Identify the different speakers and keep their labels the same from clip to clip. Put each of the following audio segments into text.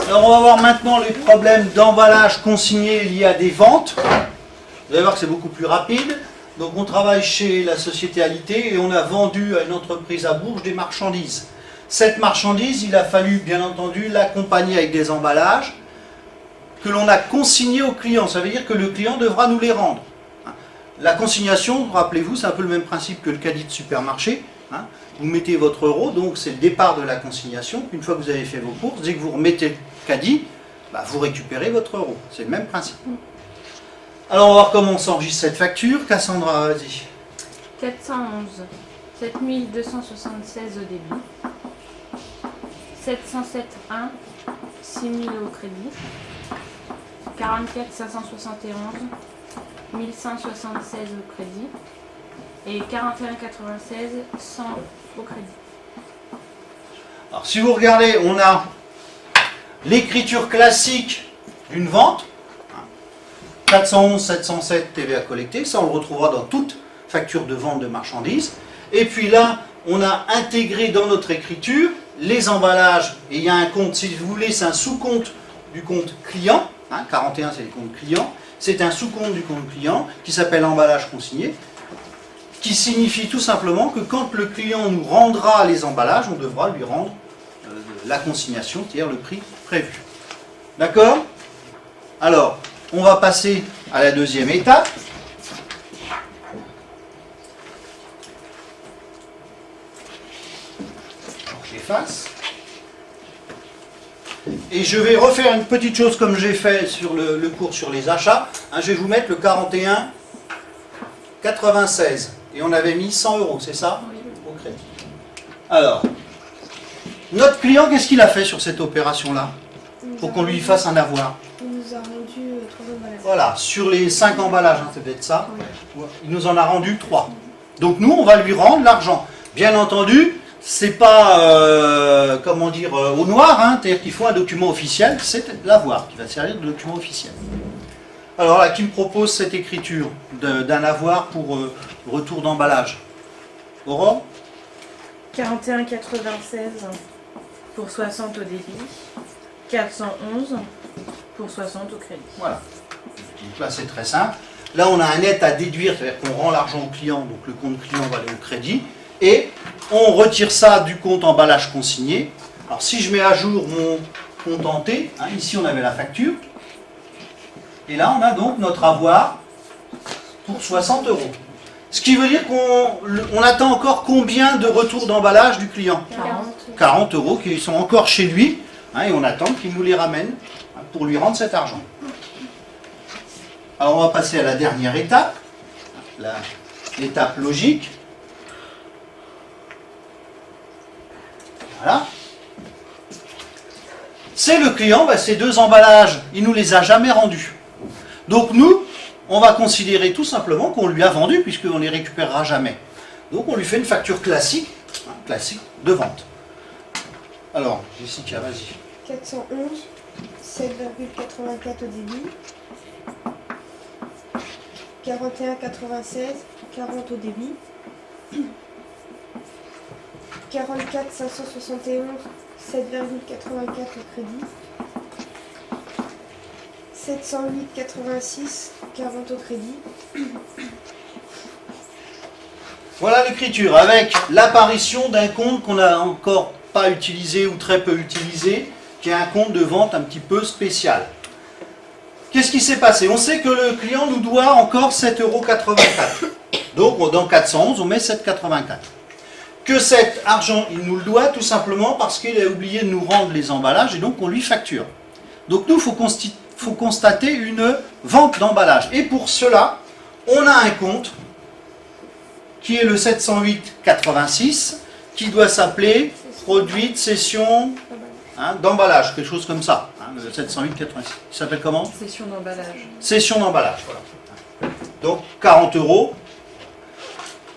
Speaker 1: Alors on va voir maintenant les problèmes d'emballage consigné liés à des ventes. Vous allez voir que c'est beaucoup plus rapide. Donc on travaille chez la société Alité et on a vendu à une entreprise à Bourges des marchandises. Cette marchandise, il a fallu bien entendu l'accompagner avec des emballages que l'on a consignés au client. Ça veut dire que le client devra nous les rendre. La consignation, rappelez-vous, c'est un peu le même principe que le caddie de supermarché. Vous mettez votre euro, donc c'est le départ de la consignation. Une fois que vous avez fait vos courses, dès que vous remettez le caddie, vous récupérez votre euro. C'est le même principe. Alors on va voir comment on s'enregistre cette facture. Cassandra, vas-y.
Speaker 2: 411, 7276 au débit. 707,1, 6000 au crédit. 44 571, 1176 au crédit. Et 41,96, 100 au crédit.
Speaker 1: Alors si vous regardez, on a l'écriture classique d'une vente. 411, 707 TVA collectée, ça on le retrouvera dans toute facture de vente de marchandises. Et puis là, on a intégré dans notre écriture les emballages, et il y a un compte, si vous voulez, c'est un sous-compte du compte client, 41 c'est le compte client, c'est un sous-compte du compte client qui s'appelle emballage consigné, qui signifie tout simplement que quand le client nous rendra les emballages, on devra lui rendre la consignation, c'est-à-dire le prix prévu. D'accord? Alors, on va passer à la deuxième étape. J'efface. Et je vais refaire une petite chose comme j'ai fait sur le cours sur les achats. Je vais vous mettre le 41,96. Et on avait mis 100 euros, c'est ça? Au crédit. Alors, notre client, qu'est-ce qu'il a fait sur cette opération-là? Pour qu'on lui fasse un avoir.
Speaker 3: Il nous a rendu 3 emballages.
Speaker 1: Voilà, sur les 5 emballages, c'est peut-être ça. Oui. Il nous en a rendu 3. Donc nous, on va lui rendre l'argent. Bien entendu, c'est pas, comment dire, au noir, c'est-à-dire qu'il faut un document officiel, c'est l'avoir qui va servir de document officiel. Alors là, qui me propose cette écriture d'un avoir pour retour d'emballage? Aurore?
Speaker 2: 41,96 pour 60 au débit. 411 pour 60 au crédit.
Speaker 1: Voilà. Donc là, c'est très simple. Là, on a un net à déduire, c'est-à-dire qu'on rend l'argent au client, donc le compte client va aller au crédit, et on retire ça du compte emballage consigné. Alors, si je mets à jour mon compte en T, ici on avait la facture, et là, on a donc notre avoir pour 60 euros. Ce qui veut dire qu'on attend encore combien de retours d'emballage du client? 40 euros qui sont encore chez lui, et on attend qu'il nous les ramène pour lui rendre cet argent. Alors on va passer à la dernière étape, l'étape logique. Voilà. C'est le client, ces 2 emballages, il ne nous les a jamais rendus. Donc nous, on va considérer tout simplement qu'on lui a vendu puisqu'on ne les récupérera jamais. Donc on lui fait une facture classique, classique de vente. Alors, Jessica, vas-y.
Speaker 3: 411, 7,84 au débit. 41,96, 40 au débit. 44 571, 7,84 au crédit. 708,86, 40 au crédit.
Speaker 1: Voilà l'écriture, avec l'apparition d'un compte qu'on n'a encore pas utilisé ou très peu utilisé, qui est un compte de vente un petit peu spécial. Qu'est-ce qui s'est passé? On sait que le client nous doit encore 7,84 €. Donc dans 411, on met 7,84 €. Que cet argent, il nous le doit tout simplement parce qu'il a oublié de nous rendre les emballages et donc on lui facture. Donc nous, il faut constater une vente d'emballage. Et pour cela, on a un compte qui est le 708,86 qui doit s'appeler produit de cession d'emballage, quelque chose comme ça. Le 708,86. Il s'appelle comment?
Speaker 2: Session d'emballage.
Speaker 1: Session d'emballage, voilà. Donc 40 €.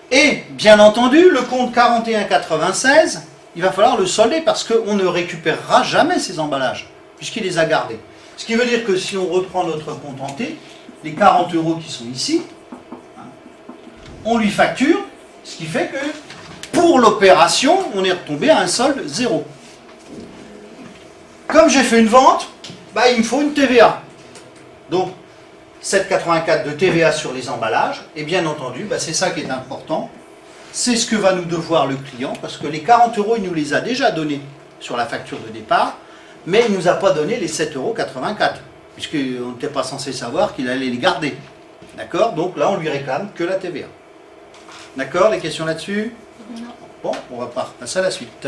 Speaker 1: Et bien entendu, le compte 41,96, il va falloir le solder parce qu'on ne récupérera jamais ces emballages, puisqu'il les a gardés. Ce qui veut dire que si on reprend notre compte en T, les 40 € qui sont ici, on lui facture, ce qui fait que pour l'opération, on est retombé à un solde 0. Comme j'ai fait une vente, bah, il me faut une TVA. Donc, 7,84 de TVA sur les emballages, et bien entendu, bah, c'est ça qui est important. C'est ce que va nous devoir le client, parce que les 40 euros, il nous les a déjà donnés sur la facture de départ, mais il ne nous a pas donné les 7,84 euros, puisqu'on n'était pas censé savoir qu'il allait les garder. D'accord? Donc là, on lui réclame que la TVA. D'accord? Les questions là-dessus?
Speaker 2: Non.
Speaker 1: Bon, on va passer à la suite.